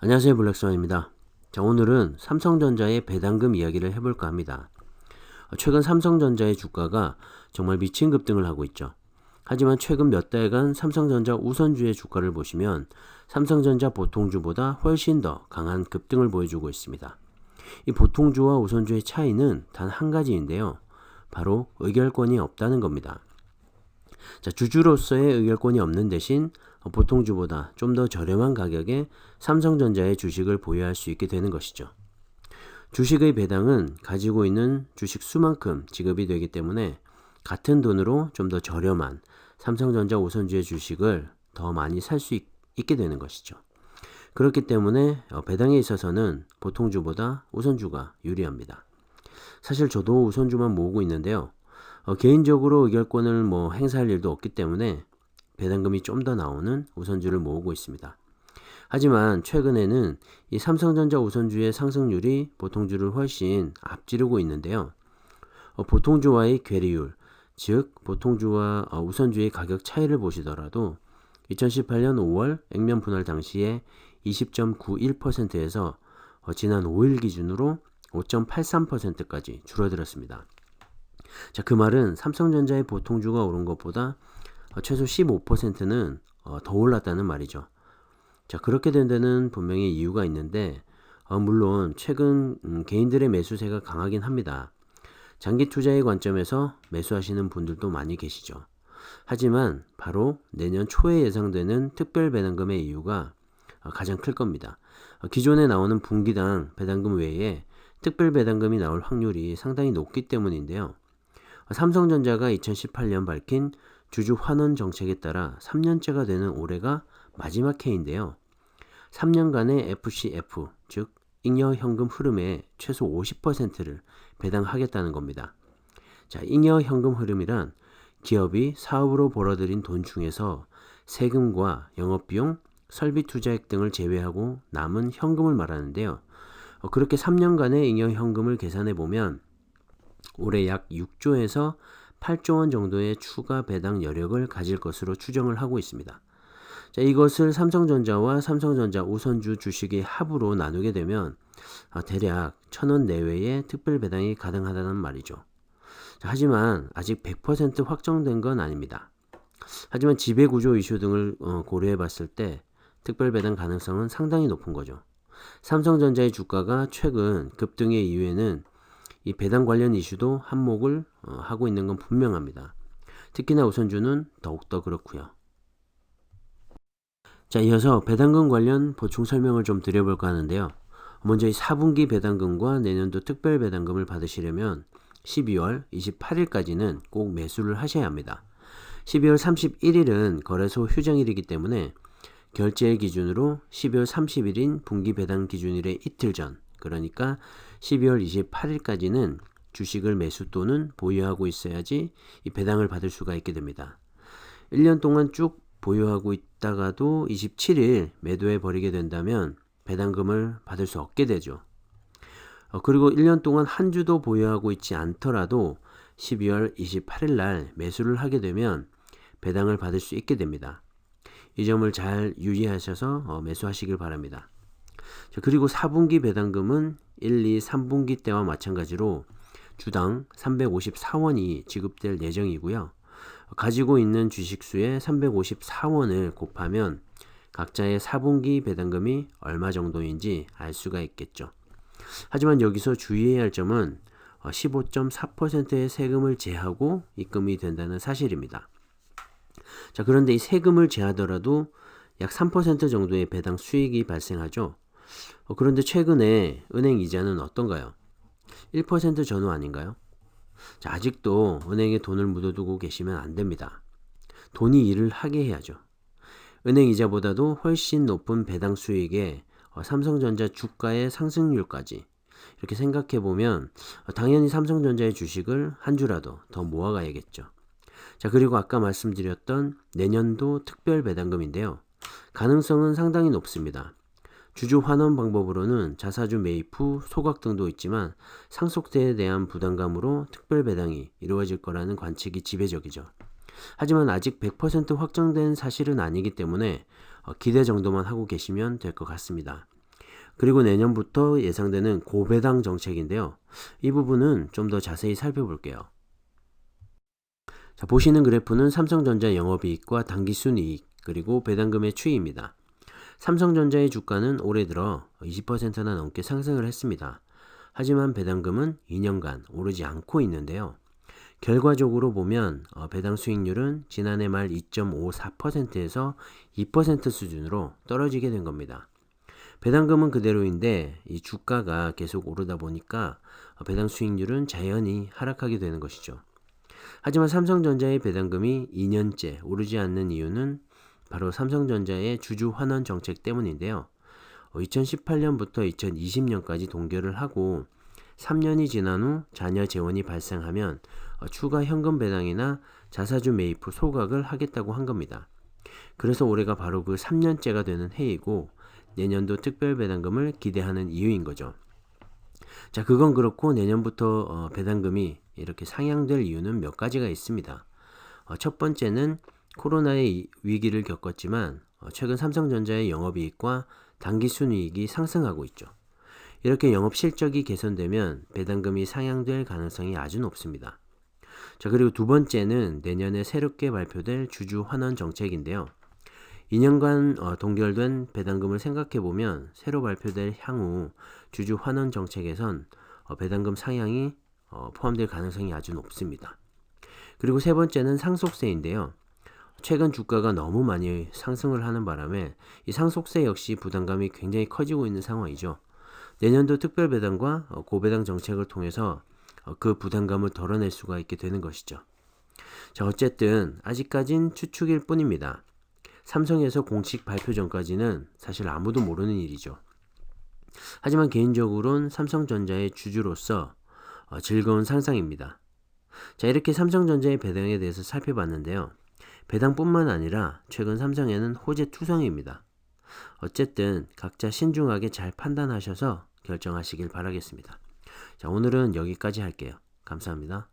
안녕하세요, 블랙스완입니다. 자, 오늘은 삼성전자의 배당금 이야기를 해볼까 합니다. 최근 삼성전자의 주가가 정말 미친 급등을 하고 있죠. 하지만 최근 몇 달간 삼성전자 우선주의 주가를 보시면 삼성전자 보통주보다 훨씬 더 강한 급등을 보여주고 있습니다. 이 보통주와 우선주의 차이는 단 한 가지인데요. 바로 의결권이 없다는 겁니다. 자, 주주로서의 의결권이 없는 대신 보통주보다 좀 더 저렴한 가격에 삼성전자의 주식을 보유할 수 있게 되는 것이죠. 주식의 배당은 가지고 있는 주식 수만큼 지급이 되기 때문에 같은 돈으로 좀 더 저렴한 삼성전자 우선주의 주식을 더 많이 살 수 있게 되는 것이죠. 그렇기 때문에 배당에 있어서는 보통주보다 우선주가 유리합니다. 사실 저도 우선주만 모으고 있는데요. 개인적으로 의결권을 행사할 일도 없기 때문에 배당금이 좀 더 나오는 우선주를 모으고 있습니다. 하지만 최근에는 이 삼성전자 우선주의 상승률이 보통주를 훨씬 앞지르고 있는데요. 보통주와의 괴리율, 즉 보통주와 우선주의 가격 차이를 보시더라도 2018년 5월 액면 분할 당시에 20.91%에서 지난 5일 기준으로 5.83%까지 줄어들었습니다. 자, 그 말은 삼성전자의 보통주가 오른 것보다 최소 15%는 더 올랐다는 말이죠. 자, 그렇게 된 데는 분명히 이유가 있는데 물론 최근 개인들의 매수세가 강하긴 합니다. 장기 투자의 관점에서 매수하시는 분들도 많이 계시죠. 하지만 바로 내년 초에 예상되는 특별 배당금의 이유가 가장 클 겁니다. 기존에 나오는 분기당 배당금 외에 특별 배당금이 나올 확률이 상당히 높기 때문인데요. 삼성전자가 2018년 밝힌 주주 환원 정책에 따라 3년째가 되는 올해가 마지막 해인데요. 3년간의 FCF, 즉 잉여 현금 흐름의 최소 50%를 배당하겠다는 겁니다. 자, 잉여 현금 흐름이란 기업이 사업으로 벌어들인 돈 중에서 세금과 영업비용, 설비 투자액 등을 제외하고 남은 현금을 말하는데요. 그렇게 3년간의 잉여 현금을 계산해 보면 올해 약 6조에서 8조 원 정도의 추가 배당 여력을 가질 것으로 추정을 하고 있습니다. 자, 이것을 삼성전자와 삼성전자 우선주 주식의 합으로 나누게 되면 대략 1,000원 내외의 특별 배당이 가능하다는 말이죠. 자, 하지만 아직 100% 확정된 건 아닙니다. 하지만 지배구조 이슈 등을 고려해 봤을 때 특별 배당 가능성은 상당히 높은 거죠. 삼성전자의 주가가 최근 급등의 이유에는 이 배당 관련 이슈도 한몫을 하고 있는 건 분명합니다. 특히나 우선주는 더욱더 그렇고요. 자, 이어서 배당금 관련 보충 설명을 좀 드려볼까 하는데요. 먼저 이 4분기 배당금과 내년도 특별 배당금을 받으시려면 12월 28일까지는 꼭 매수를 하셔야 합니다. 12월 31일은 거래소 휴장일이기 때문에 결제일 기준으로 12월 30일인 분기 배당 기준일의 이틀 전, 그러니까 12월 28일까지는 주식을 매수 또는 보유하고 있어야지 이 배당을 받을 수가 있게 됩니다. 1년 동안 쭉 보유하고 있다가도 27일 매도해 버리게 된다면 배당금을 받을 수 없게 되죠. 그리고 1년 동안 한 주도 보유하고 있지 않더라도 12월 28일 날 매수를 하게 되면 배당을 받을 수 있게 됩니다. 이 점을 잘 유의하셔서 매수하시길 바랍니다. 자, 그리고 4분기 배당금은 1, 2, 3분기 때와 마찬가지로 주당 354원이 지급될 예정이고요. 가지고 있는 주식수의 354원을 곱하면 각자의 4분기 배당금이 얼마 정도인지 알 수가 있겠죠. 하지만 여기서 주의해야 할 점은 15.4%의 세금을 제하고 입금이 된다는 사실입니다. 자, 그런데 이 세금을 제하더라도 약 3% 정도의 배당 수익이 발생하죠. 그런데 최근에 은행 이자는 어떤가요? 1% 전후 아닌가요? 자, 아직도 은행에 돈을 묻어두고 계시면 안 됩니다. 돈이 일을 하게 해야죠. 은행 이자보다도 훨씬 높은 배당 수익에 삼성전자 주가의 상승률까지 이렇게 생각해 보면 당연히 삼성전자의 주식을 한 주라도 더 모아가야겠죠. 자, 그리고 아까 말씀드렸던 내년도 특별 배당금인데요. 가능성은 상당히 높습니다. 주주 환원 방법으로는 자사주 매입 후 소각 등도 있지만 상속세에 대한 부담감으로 특별 배당이 이루어질 거라는 관측이 지배적이죠. 하지만 아직 100% 확정된 사실은 아니기 때문에 기대 정도만 하고 계시면 될 것 같습니다. 그리고 내년부터 예상되는 고배당 정책인데요. 이 부분은 좀 더 자세히 살펴볼게요. 자, 보시는 그래프는 삼성전자 영업이익과 당기순이익 그리고 배당금의 추이입니다. 삼성전자의 주가는 올해 들어 20%나 넘게 상승을 했습니다. 하지만 배당금은 2년간 오르지 않고 있는데요. 결과적으로 보면 배당 수익률은 지난해 말 2.54%에서 2% 수준으로 떨어지게 된 겁니다. 배당금은 그대로인데 이 주가가 계속 오르다 보니까 배당 수익률은 자연히 하락하게 되는 것이죠. 하지만 삼성전자의 배당금이 2년째 오르지 않는 이유는 바로 삼성전자의 주주 환원 정책 때문인데요. 2018년부터 2020년까지 동결을 하고 3년이 지난 후 자녀 재원이 발생하면 추가 현금 배당이나 자사주 매입 후 소각을 하겠다고 한 겁니다. 그래서 올해가 바로 그 3년째가 되는 해이고 내년도 특별 배당금을 기대하는 이유인 거죠. 자, 그건 그렇고 내년부터 배당금이 이렇게 상향될 이유는 몇 가지가 있습니다. 첫 번째는 코로나의 위기를 겪었지만 최근 삼성전자의 영업이익과 당기순이익이 상승하고 있죠. 이렇게 영업 실적이 개선되면 배당금이 상향될 가능성이 아주 높습니다. 자, 그리고 두 번째는 내년에 새롭게 발표될 주주 환원 정책인데요. 2년간 동결된 배당금을 생각해보면 새로 발표될 향후 주주 환원 정책에선 배당금 상향이 포함될 가능성이 아주 높습니다. 그리고 세 번째는 상속세인데요. 최근 주가가 너무 많이 상승을 하는 바람에 이 상속세 역시 부담감이 굉장히 커지고 있는 상황이죠. 내년도 특별배당과 고배당 정책을 통해서 그 부담감을 덜어낼 수가 있게 되는 것이죠. 자, 어쨌든 아직까진 추측일 뿐입니다. 삼성에서 공식 발표 전까지는 사실 아무도 모르는 일이죠. 하지만 개인적으로는 삼성전자의 주주로서 즐거운 상상입니다. 자, 이렇게 삼성전자의 배당에 대해서 살펴봤는데요. 배당뿐만 아니라 최근 삼성에는 호재 투성이입니다. 어쨌든 각자 신중하게 잘 판단하셔서 결정하시길 바라겠습니다. 자, 오늘은 여기까지 할게요. 감사합니다.